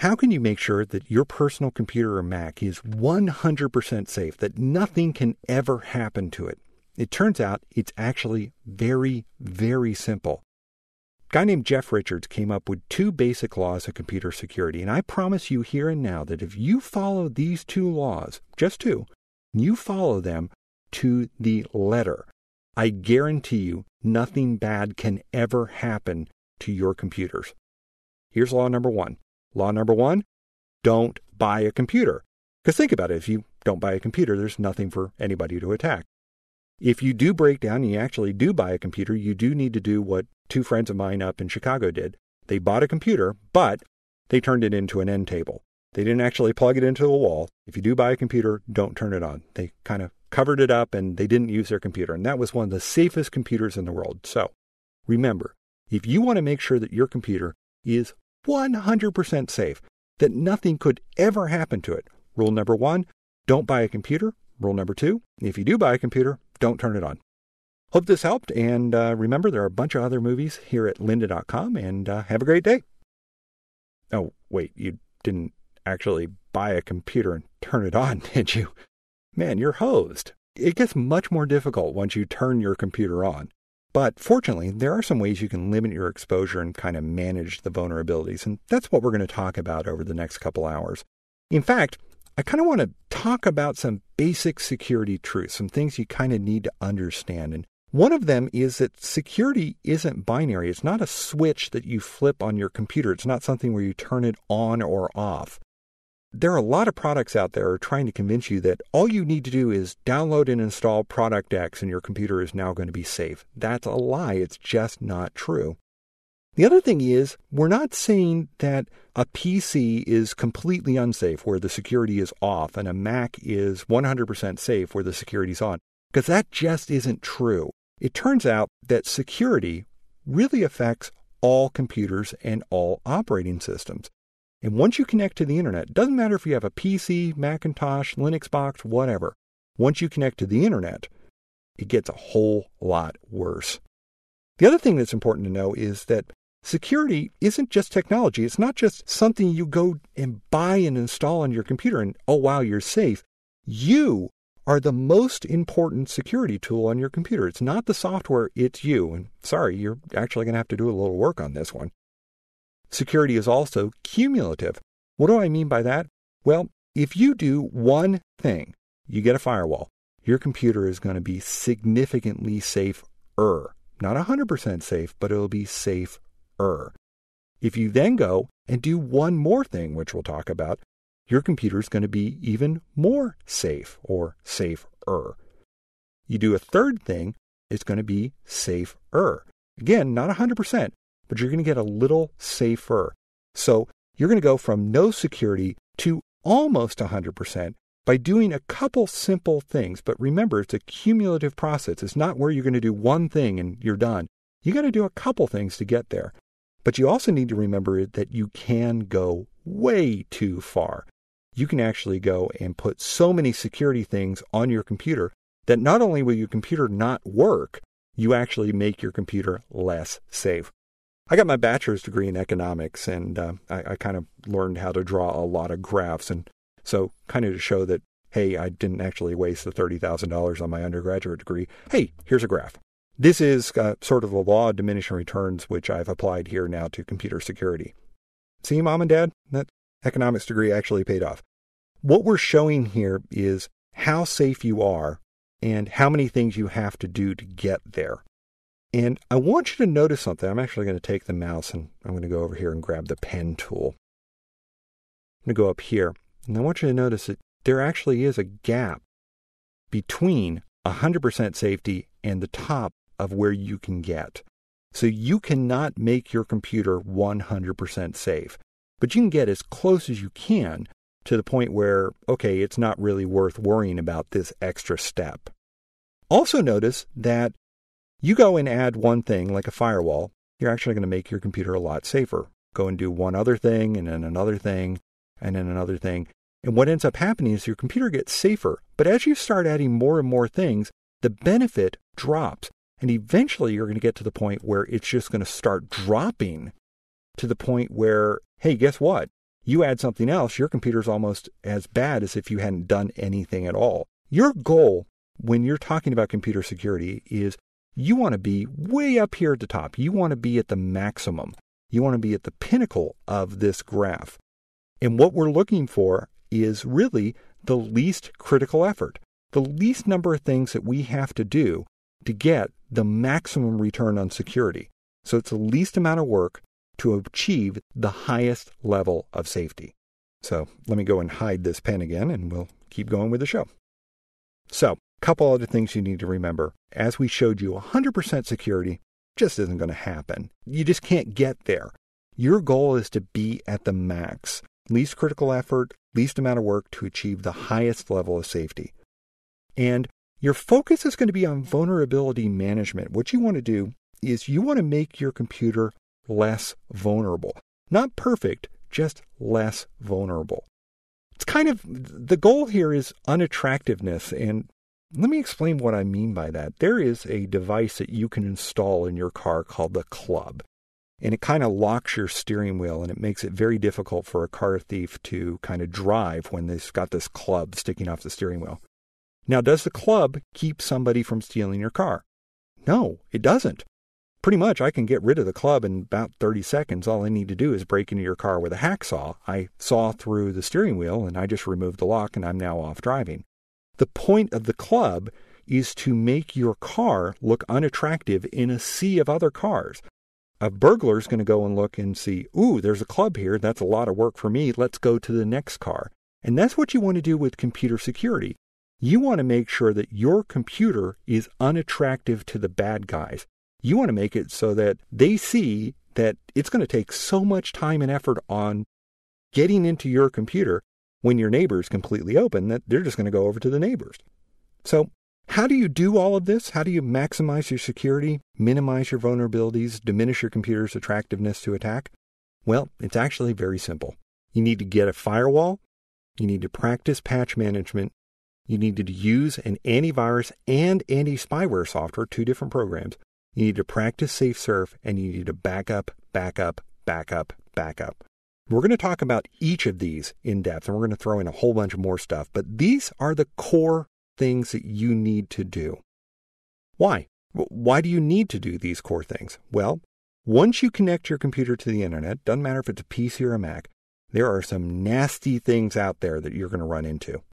how can you make sure that your personal computer or Mac is 100% safe, that nothing can ever happen to it? It turns out it's actually very, very simple. A guy named Jeff Richards came up with 2 basic laws of computer security, and I promise you here and now that if you follow these 2 laws, just 2, you follow them to the letter, I guarantee you nothing bad can ever happen to your computers. Here's law number 1. Law number 1, don't buy a computer. Because think about it, if you don't buy a computer, there's nothing for anybody to attack. If you do break down and you actually do buy a computer, you do need to do what 2 friends of mine up in Chicago did. They bought a computer, but they turned it into an end table. They didn't actually plug it into a wall. If you do buy a computer, don't turn it on. They kind of covered it up and they didn't use their computer. And that was one of the safest computers in the world. So remember, if you want to make sure that your computer is 100% safe, that nothing could ever happen to it, rule number 1, don't buy a computer. Rule number 2, if you do buy a computer, don't turn it on. Hope this helped. And remember, there are a bunch of other movies here at lynda.com. And have a great day. Oh, wait, you didn't actually buy a computer and turn it on, did you? Man, you're hosed. It gets much more difficult once you turn your computer on. But fortunately, there are some ways you can limit your exposure and kind of manage the vulnerabilities. And that's what we're going to talk about over the next couple hours. In fact, I kind of want to talk about some basic security truths, some things you kind of need to understand. And one of them is that security isn't binary. It's not a switch that you flip on your computer. It's not something where you turn it on or off. There are a lot of products out there trying to convince you that all you need to do is download and install Product X and your computer is now going to be safe. That's a lie. It's just not true. The other thing is, we're not saying that a PC is completely unsafe where the security is off and a Mac is 100% safe where the security is on, because that just isn't true. It turns out that security really affects all computers and all operating systems. And once you connect to the internet, it doesn't matter if you have a PC, Macintosh, Linux box, whatever. Once you connect to the internet, it gets a whole lot worse. The other thing that's important to know is that security isn't just technology. It's not just something you go and buy and install on your computer and, oh, wow, you're safe. You are the most important security tool on your computer. It's not the software, it's you. And sorry, you're actually going to have to do a little work on this one. Security is also cumulative. What do I mean by that? Well, if you do one thing, you get a firewall, your computer is going to be significantly safer. Not 100% safe, but it'll be safer. If you then go and do one more thing, which we'll talk about, your computer is going to be even more safe or safer. You do a third thing, it's going to be safer. Again, not 100%. But you're going to get a little safer. So you're going to go from no security to almost 100% by doing a couple simple things. But remember, it's a cumulative process. It's not where you're going to do one thing and you're done. You got to do a couple things to get there. But you also need to remember that you can go way too far. You can actually go and put so many security things on your computer that not only will your computer not work, you actually make your computer less safe. I got my bachelor's degree in economics, and I kind of learned how to draw a lot of graphs. And so kind of to show that, hey, I didn't actually waste the $30,000 on my undergraduate degree. Hey, here's a graph. This is sort of the law of diminishing returns, which I've applied here now to computer security. See, Mom and Dad, that economics degree actually paid off. What we're showing here is how safe you are and how many things you have to do to get there. And I want you to notice something. I'm actually going to take the mouse and I'm going to go over here and grab the pen tool. I'm going to go up here. And I want you to notice that there actually is a gap between 100% safety and the top of where you can get. So you cannot make your computer 100% safe. But you can get as close as you can to the point where, okay, it's not really worth worrying about this extra step. Also notice that you go and add one thing like a firewall, you're actually going to make your computer a lot safer. Go and do one other thing and then another thing and then another thing. And what ends up happening is your computer gets safer. But as you start adding more and more things, the benefit drops. And eventually you're going to get to the point where it's just going to start dropping to the point where, hey, guess what? You add something else, your computer's almost as bad as if you hadn't done anything at all. Your goal when you're talking about computer security is you want to be way up here at the top. You want to be at the maximum. You want to be at the pinnacle of this graph. And what we're looking for is really the least critical effort, the least number of things that we have to do to get the maximum return on security. So it's the least amount of work to achieve the highest level of safety. So let me go and hide this pen again, and we'll keep going with the show. So, a couple other things you need to remember. As we showed you, 100% security just isn't going to happen. You just can't get there. Your goal is to be at the max. Least critical effort, least amount of work to achieve the highest level of safety. And your focus is going to be on vulnerability management. What you want to do is you want to make your computer less vulnerable. Not perfect, just less vulnerable. It's kind of, the goal here is unattractiveness, and let me explain what I mean by that. There is a device that you can install in your car called the club, and it kind of locks your steering wheel, and it makes it very difficult for a car thief to kind of drive when they've got this club sticking off the steering wheel. Now, does the club keep somebody from stealing your car? No, it doesn't. Pretty much, I can get rid of the club in about 30 seconds. All I need to do is break into your car with a hacksaw. I saw through the steering wheel, and I just removed the lock, and I'm now off driving. The point of the club is to make your car look unattractive in a sea of other cars. A burglar is going to go and look and see, ooh, there's a club here. That's a lot of work for me. Let's go to the next car. And that's what you want to do with computer security. You want to make sure that your computer is unattractive to the bad guys. You want to make it so that they see that it's going to take so much time and effort on getting into your computer when your neighbor is completely open that they're just going to go over to the neighbors. So how do you do all of this? How do you maximize your security, minimize your vulnerabilities, diminish your computer's attractiveness to attack? Well, it's actually very simple. You need to get a firewall. You need to practice patch management. You need to use an antivirus and anti-spyware software, 2 different programs. You need to practice SafeSurf, and you need to backup. We're going to talk about each of these in depth, and we're going to throw in a whole bunch of more stuff, but these are the core things that you need to do. Why? Why do you need to do these core things? Well, once you connect your computer to the internet, doesn't matter if it's a PC or a Mac, there are some nasty things out there that you're going to run into.